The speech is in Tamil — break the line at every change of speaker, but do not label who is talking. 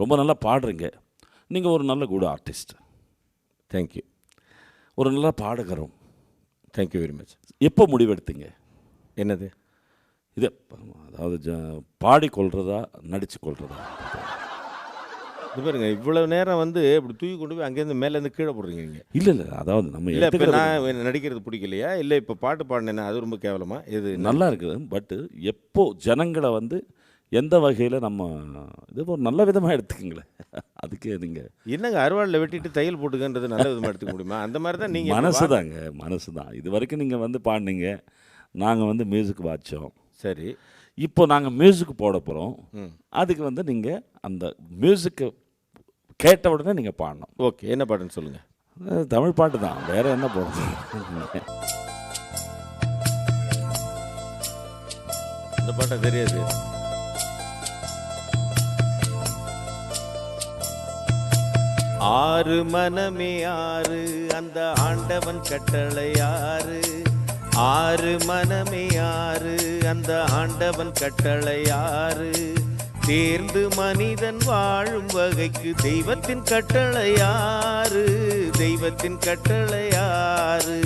ரொம்ப நல்லா பாடுறீங்க. நீங்கள் ஒரு நல்ல குட் ஆர்டிஸ்ட்.
தேங்க்யூ.
ஒரு நல்ல பாடகரும்.
Thank you very much.
எப்போ முடிவெடுத்தீங்க?
என்னது
இது அதாவது பாடிக்கொள்கிறதா நடித்து கொள்கிறதா?
இது பாருங்க, இவ்வளவு நேரம் வந்து இப்படி தூக்கி கொண்டு போய் அங்கேருந்து மேலேருந்து கீழே போடுறீங்க நீங்கள்.
இல்லை இல்லை, அதாவது நம்ம
இல்லை இப்போ
எடுத்துக்கிறது
நான் நடிக்கிறது பிடிக்கலையா, இல்லை இப்போ பாட்டு பாடினேன்னா அது ரொம்ப கேவலமா? இது
நல்லா இருக்குது. பட்டு எப்போ ஜனங்களை வந்து எந்த வகையில் நம்ம இது ஒரு நல்ல விதமாக எடுத்துக்கிங்களேன். அதுக்கு நீங்கள்
என்னங்க அறுவாளில் வெட்டிட்டு தையல் போட்டுக்கன்றது நல்ல விதமாக எடுத்துக்க முடியுமா? அந்த மாதிரி தான் நீங்கள்
மனசு தாங்க, மனசு தான். இது வரைக்கும் நீங்கள் வந்து பாடினீங்க, நாங்கள் வந்து மியூசிக் வாச்சோம்.
சரி.
இப்போ நாங்கள் மியூசிக் போட போகிறோம்.
ம்
அதுக்கு வந்து நீங்கள் அந்த மியூசிக்கை கேட்ட உடனே நீங்கள் பாடணும்.
ஓகே, என்ன பாட்டுன்னு சொல்லுங்கள்.
தமிழ் பாட்டு தான், வேறு என்ன போடுறது?
இந்த பாட்டை தெரியாது. ஆறு மனமே ஆறு, அந்த ஆண்டவன் கட்டளை ஆறு. ஆறு மனமே ஆறு, அந்த ஆண்டவன் கட்டளை ஆறு. தேர்ந்து மனிதன் வாழும் வகைக்கு தெய்வத்தின் கட்டளை ஆறு. தெய்வத்தின் கட்டளை ஆறு.